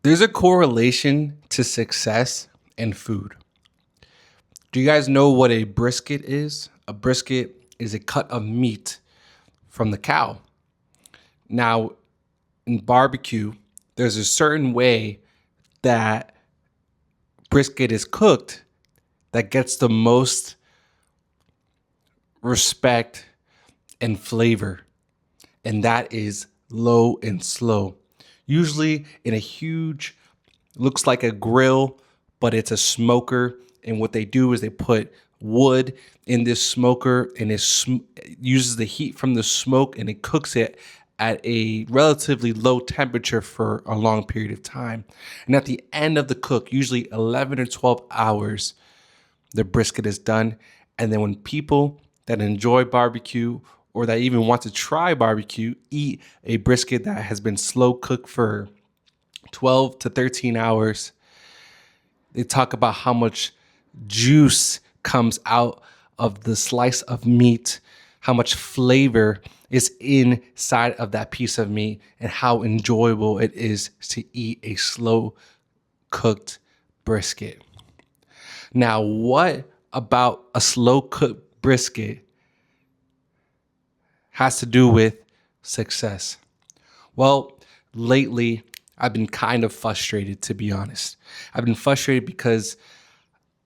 There's a correlation to success and food. Do you guys know what a brisket is? A brisket is a cut of meat from the cow. Now, in barbecue, there's a certain way that brisket is cooked that gets the most respect and flavor, and that is low and slow. Usually in a huge, looks like a grill, but it's a smoker. And what they do is they put wood in this smoker, and it uses the heat from the smoke, and it cooks it at a relatively low temperature for a long period of time. And at the end of the cook, usually 11 or 12 hours, the brisket is done. And then when people that enjoy barbecue or that even want to try barbecue eat a brisket that has been slow cooked for 12 to 13 hours, they talk about how much juice comes out of the slice of meat, how much flavor is inside of that piece of meat, and how enjoyable it is to eat a slow cooked brisket. Now, what about a slow cooked brisket has to do with success? Well, lately, I've been kind of frustrated, to be honest. I've been frustrated because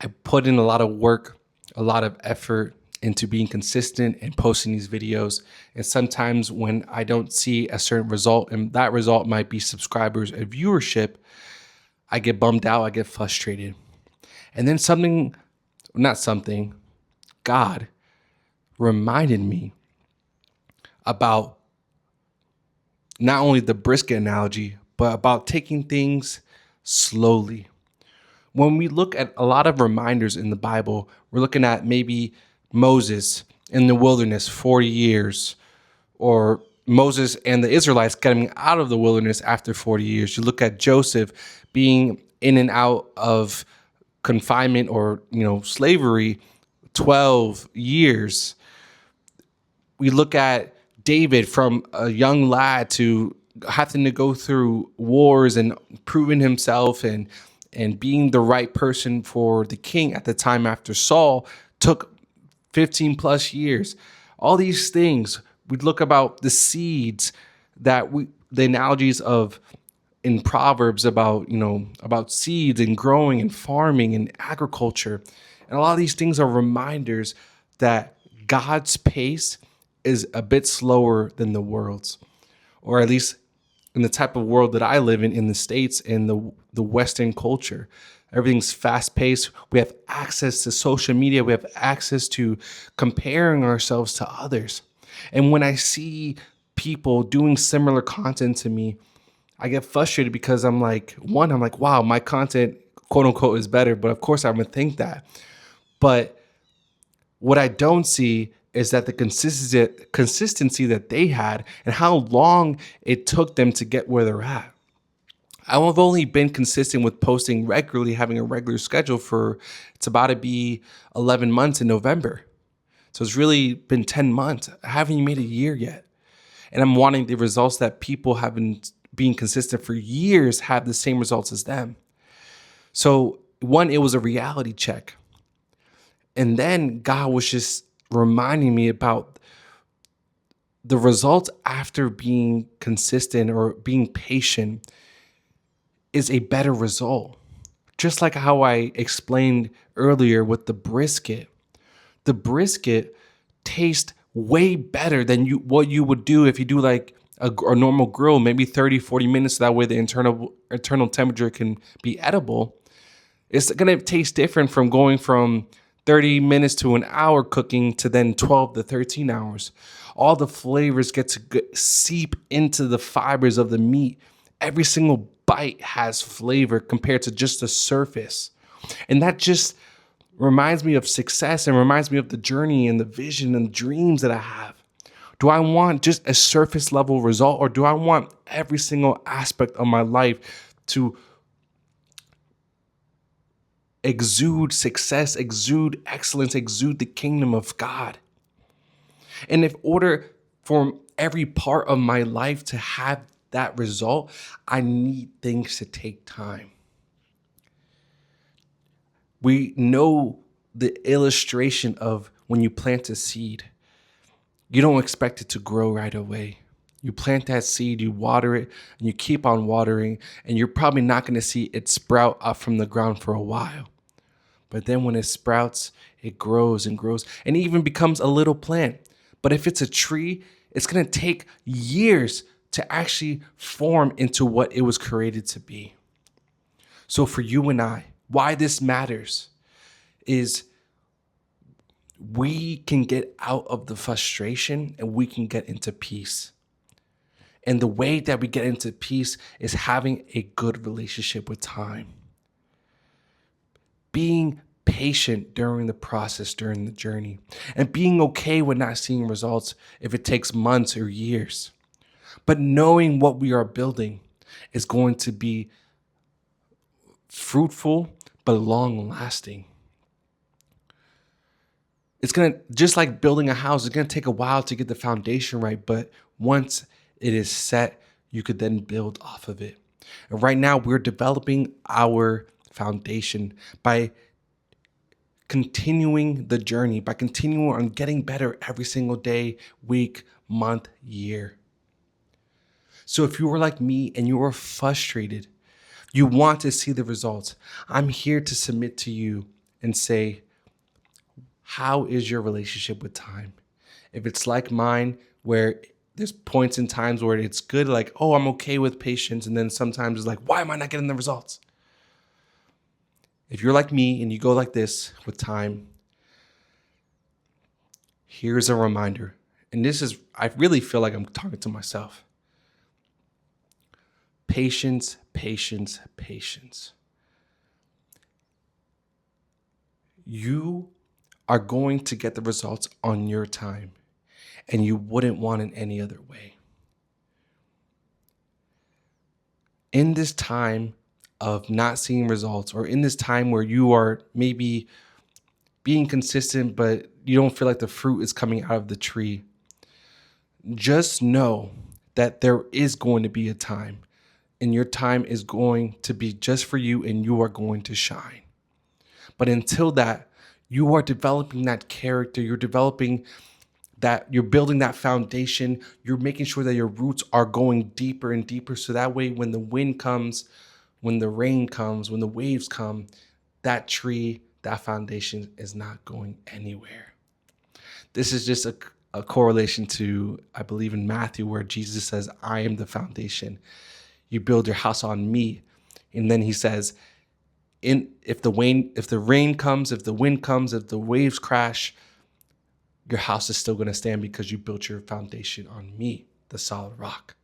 I put in a lot of work, a lot of effort into being consistent and posting these videos. And sometimes when I don't see a certain result, and that result might be subscribers or viewership, I get bummed out, I get frustrated. And then God reminded me about not only the brisket analogy, but about taking things slowly. When we look at a lot of reminders in the Bible, we're looking at maybe Moses in the wilderness 40 years, or Moses and the Israelites getting out of the wilderness after 40 years. You look at Joseph being in and out of confinement or slavery 12 years. We look at David from a young lad to having to go through wars and proving himself and being the right person for the king at the time after Saul took 15 plus years. All these things, we look about the seeds the analogies of in Proverbs about seeds and growing and farming and agriculture. And a lot of these things are reminders that God's pace is a bit slower than the world's, or at least in the type of world that I live in the States, in the Western culture. Everything's fast paced. We have access to social media. We have access to comparing ourselves to others. And when I see people doing similar content to me, I get frustrated because I'm like, wow, my content, quote unquote, is better. But of course, I would think that. But what I don't see is that the consistency that they had and how long it took them to get where they're at. I've only been consistent with posting regularly, having a regular schedule it's about to be 11 months in November. So it's really been 10 months. I haven't even made a year yet. And I'm wanting the results that people have been being consistent for years have the same results as them. So one, it was a reality check. And then God was just reminding me about the results after being consistent or being patient is a better result. Just like how I explained earlier with the brisket. The brisket tastes way better than what you would do if you do like a normal grill, maybe 30, 40 minutes. That way the internal temperature can be edible. It's going to taste different from going from 30 minutes to an hour cooking to then 12 to 13 hours. All the flavors get to seep into the fibers of the meat. Every single bite has flavor compared to just the surface. And that just reminds me of success and reminds me of the journey and the vision and dreams that I have. Do I want just a surface level result, or do I want every single aspect of my life to exude success, exude excellence, exude the kingdom of God? And in order for every part of my life to have that result, I need things to take time. We know the illustration of when you plant a seed, you don't expect it to grow right away. You plant that seed, you water it, and you keep on watering, and you're probably not going to see it sprout up from the ground for a while. But then when it sprouts, it grows and grows and even becomes a little plant. But if it's a tree, it's going to take years to actually form into what it was created to be. So for you and I, why this matters is we can get out of the frustration and we can get into peace. And the way that we get into peace is having a good relationship with time. Being patient during the process, during the journey, and being okay with not seeing results if it takes months or years. But knowing what we are building is going to be fruitful but long lasting. It's going to, just like building a house, it's going to take a while to get the foundation right, but once it is set, you could then build off of it. And right now, we're developing our foundation by continuing the journey, by continuing on getting better every single day, week, month, year. So if you were like me and you were frustrated, you want to see the results, I'm here to submit to you and say, how is your relationship with time? If it's like mine, where there's points in times where it's good, like, oh, I'm okay with patience. And then sometimes it's like, why am I not getting the results? If you're like me and you go like this with time, here's a reminder. And this is, I really feel like I'm talking to myself. Patience, patience, patience. You are going to get the results on your time, and you wouldn't want it any other way. In this time of not seeing results, or in this time where you are maybe being consistent, but you don't feel like the fruit is coming out of the tree, just know that there is going to be a time, and your time is going to be just for you, and you are going to shine. But until that, you are developing that character, you're developing that, you're building that foundation, you're making sure that your roots are going deeper and deeper. So that way, when the wind comes, when the rain comes, when the waves come, that tree, that foundation is not going anywhere. This is just a correlation to, I believe in Matthew, where Jesus says, I am the foundation. You build your house on me. And then he says, if the rain comes, if the wind comes, if the waves crash, your house is still going to stand because you built your foundation on me, the solid rock.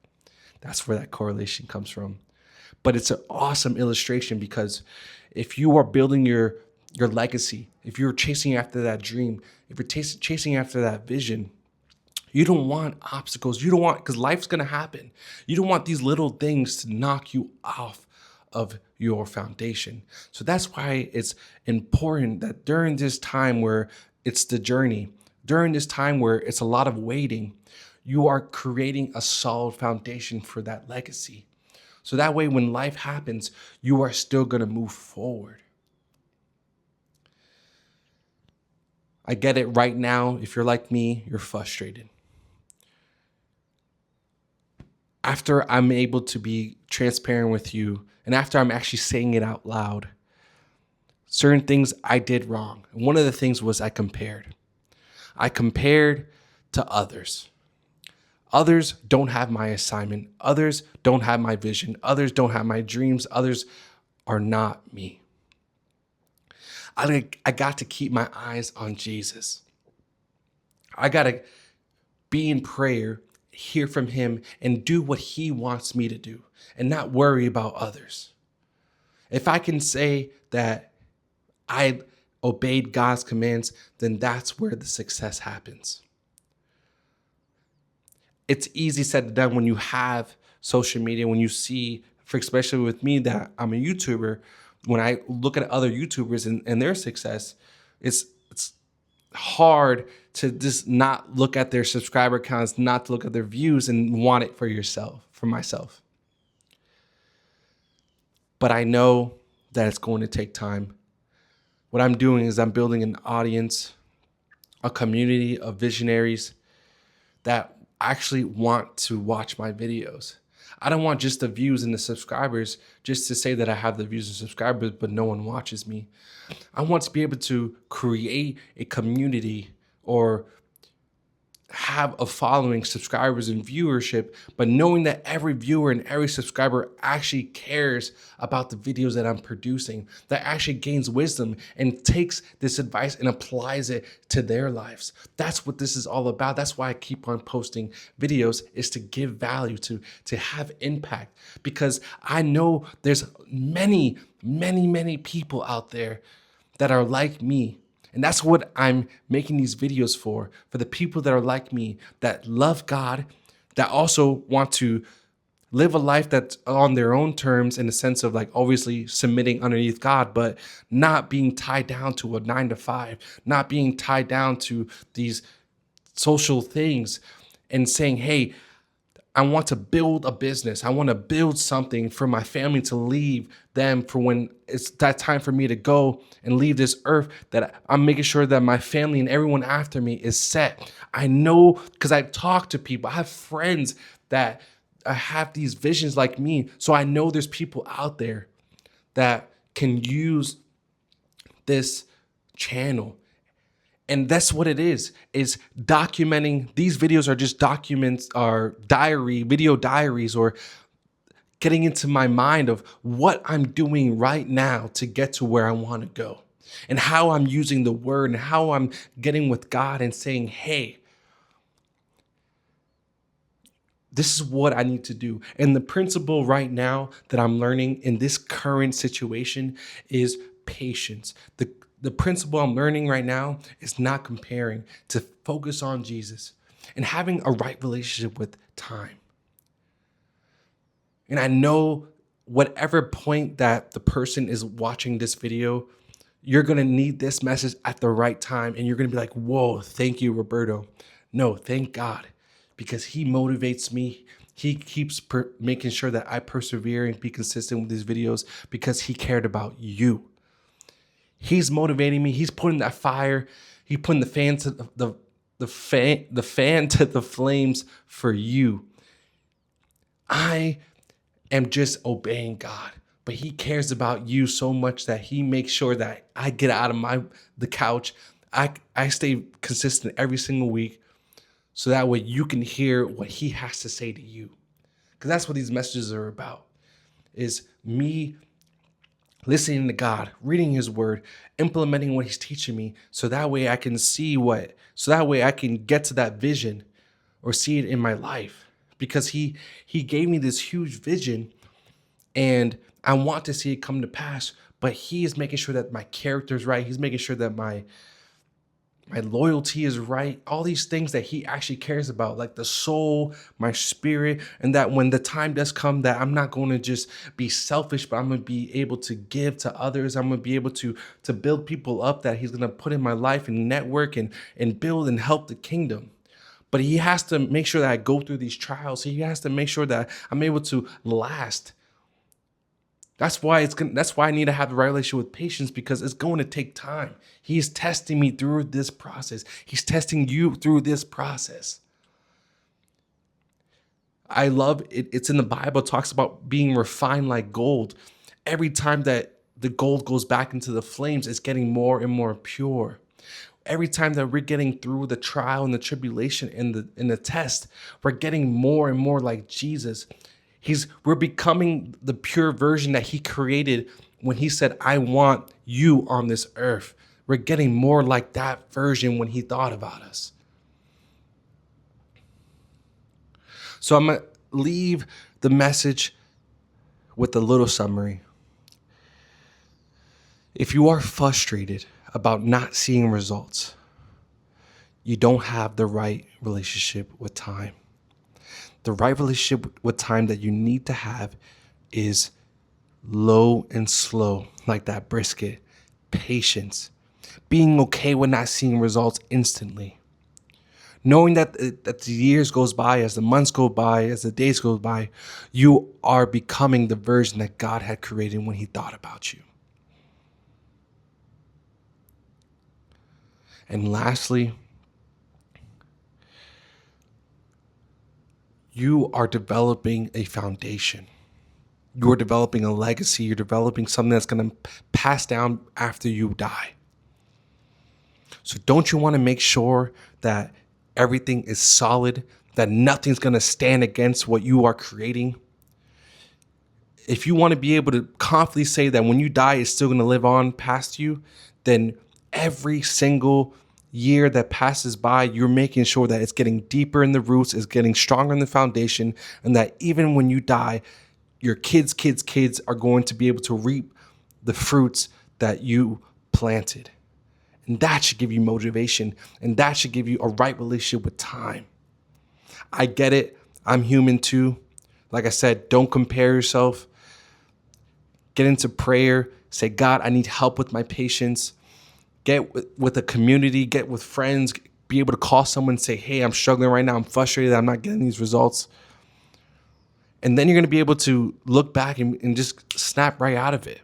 That's where that correlation comes from. But it's an awesome illustration, because if you are building your legacy, if you're chasing after that dream, if you're chasing after that vision, you don't want obstacles. You don't want, because life's going to happen. You don't want these little things to knock you off of your foundation. So that's why it's important that during this time where it's the journey, during this time where it's a lot of waiting, you are creating a solid foundation for that legacy. So that way, when life happens, you are still going to move forward. I get it right now. If you're like me, you're frustrated. After I'm able to be transparent with you, and after I'm actually saying it out loud, certain things I did wrong. And one of the things was I compared. I compared to others. Others don't have my assignment. Others don't have my vision. Others don't have my dreams. Others are not me. I got to keep my eyes on Jesus. I got to be in prayer, hear from him, and do what he wants me to do, and not worry about others. If I can say that I obeyed God's commands, then that's where the success happens. It's easy said than done when you have social media, when you see, for especially with me that I'm a YouTuber, when I look at other YouTubers and their success, it's hard to just not look at their subscriber counts, not to look at their views and want it for yourself, for myself. but I know that it's going to take time. What I'm doing is I'm building an audience, a community of visionaries that actually want to watch my videos. I don't want just the views and the subscribers just to say that I have the views and subscribers, but no one watches me. I want to be able to create a community or have a following, subscribers, and viewership, but knowing that every viewer and every subscriber actually cares about the videos that I'm producing, that actually gains wisdom and takes this advice and applies it to their lives. That's what this is all about. That's why I keep on posting videos, is to give value, to have impact, because I know there's many, many, many people out there that are like me. And that's what I'm making these videos for the people that are like me, that love God, that also want to live a life that's on their own terms, in the sense of like obviously submitting underneath God, but not being tied down to a 9 to 5, not being tied down to these social things, and saying, hey, I want to build a business. I want to build something for my family to leave them for when it's that time for me to go and leave this earth, that I'm making sure that my family and everyone after me is set. I know, because I've talked to people. I have friends that have these visions like me. So I know there's people out there that can use this channel. And that's what it is documenting. These videos are just documents, or video diaries, or getting into my mind of what I'm doing right now to get to where I want to go, and how I'm using the word, and how I'm getting with God and saying, hey, this is what I need to do. And the principle right now that I'm learning in this current situation is patience. The principle I'm learning right now is not comparing, to focus on Jesus and having a right relationship with time. And I know whatever point that the person is watching this video, you're going to need this message at the right time. And you're going to be like, whoa, thank you, Roberto. No, thank God, because he motivates me. He keeps making sure that I persevere and be consistent with these videos, because he cared about you. He's motivating me. He's putting that fire. He's putting the fan to the fan to the flames for you. I am just obeying God, but he cares about you so much that he makes sure that I get out of the couch. I stay consistent every single week, so that way you can hear what he has to say to you. Because that's what these messages are about, is me listening to God, reading his word, implementing what he's teaching me, so that way I can so that way I can get to that vision or see it in my life. Because he gave me this huge vision, and I want to see it come to pass, but he is making sure that my character is right. He's making sure that my loyalty is right. All these things that he actually cares about, like the soul, my spirit, and that when the time does come, that I'm not going to just be selfish, but I'm going to be able to give to others. I'm going to be able to build people up that he's going to put in my life and network and build and help the kingdom. But he has to make sure that I go through these trials. He has to make sure that I'm able to last. That's why I need to have the right relationship with patience, because it's going to take time. He's testing me through this process. He's testing you through this process. I love it. It's in the Bible. It talks about being refined like gold. Every time that the gold goes back into the flames, it's getting more and more pure. Every time that we're getting through the trial and the tribulation and the test, we're getting more and more like Jesus. We're becoming the pure version that he created when he said, I want you on this earth. We're getting more like that version when he thought about us. So I'm going to leave the message with a little summary. If you are frustrated about not seeing results, you don't have the right relationship with time. The right relationship with time that you need to have is low and slow, like that brisket, patience, being okay with not seeing results instantly, knowing that the years goes by, as the months go by, as the days go by, you are becoming the version that God had created when he thought about you. And lastly, you are developing a foundation. You're developing a legacy. You're developing something that's going to pass down after you die. So don't you want to make sure that everything is solid, that nothing's going to stand against what you are creating? If you want to be able to confidently say that when you die, it's still going to live on past you, then every single year that passes by, you're making sure that it's getting deeper in the roots, it's getting stronger in the foundation, and that even when you die, your kids are going to be able to reap the fruits that you planted. And that should give you motivation, and that should give you a right relationship with time. I get it. I'm human too. Like I said, don't compare yourself. Get into prayer. Say, God, I need help with my patience. Get with a community, get with friends, be able to call someone and say, hey, I'm struggling right now. I'm frustrated. I'm not getting these results. And then you're going to be able to look back and just snap right out of it.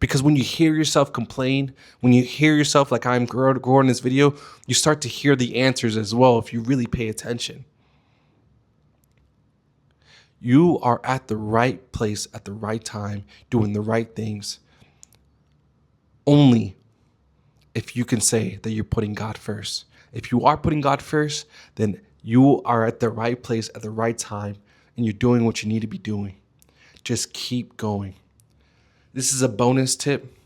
Because when you hear yourself complain, when you hear yourself like I'm growing in this video, you start to hear the answers as well if you really pay attention. You are at the right place at the right time, doing the right things, only if you can say that you're putting God first. If you are putting God first, then you are at the right place at the right time, and you're doing what you need to be doing. Just keep going. This is a bonus tip.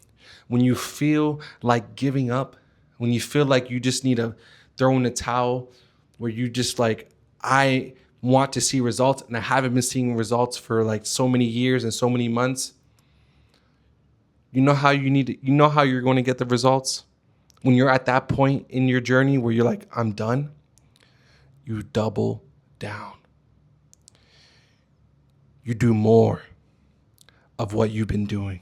When you feel like giving up, when you feel like you just need to throw in the towel, where you just like, I want to see results and I haven't been seeing results for like so many years and so many months. You know how you're going to get the results? When you're at that point in your journey where you're like, I'm done, you double down. You do more of what you've been doing.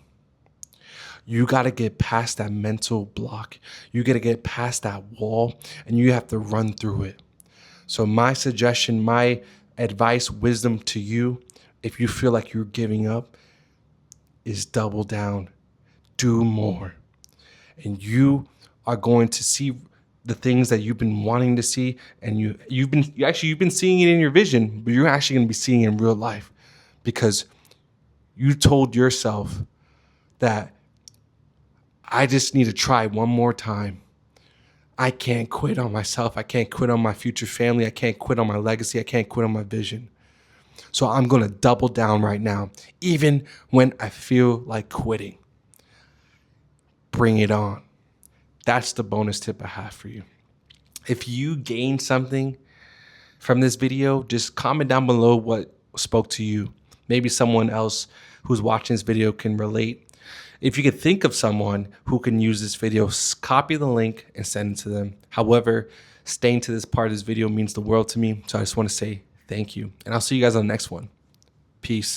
You got to get past that mental block. You got to get past that wall, and you have to run through it. So my suggestion, my advice, wisdom to you, if you feel like you're giving up, is double down. Do more. And you are going to see the things that you've been wanting to see, and you've been seeing it in your vision, but you're actually going to be seeing it in real life, because you told yourself that I just need to try one more time. I can't quit on myself. I can't quit on my future family. I can't quit on my legacy. I can't quit on my vision. So I'm going to double down right now, even when I feel like quitting. Bring it on. That's the bonus tip I have for you. If you gained something from this video, just comment down below what spoke to you. Maybe someone else who's watching this video can relate. If you could think of someone who can use this video, copy the link and send it to them. However, staying to this part of this video means the world to me. So I just want to say thank you. And I'll see you guys on the next one. Peace.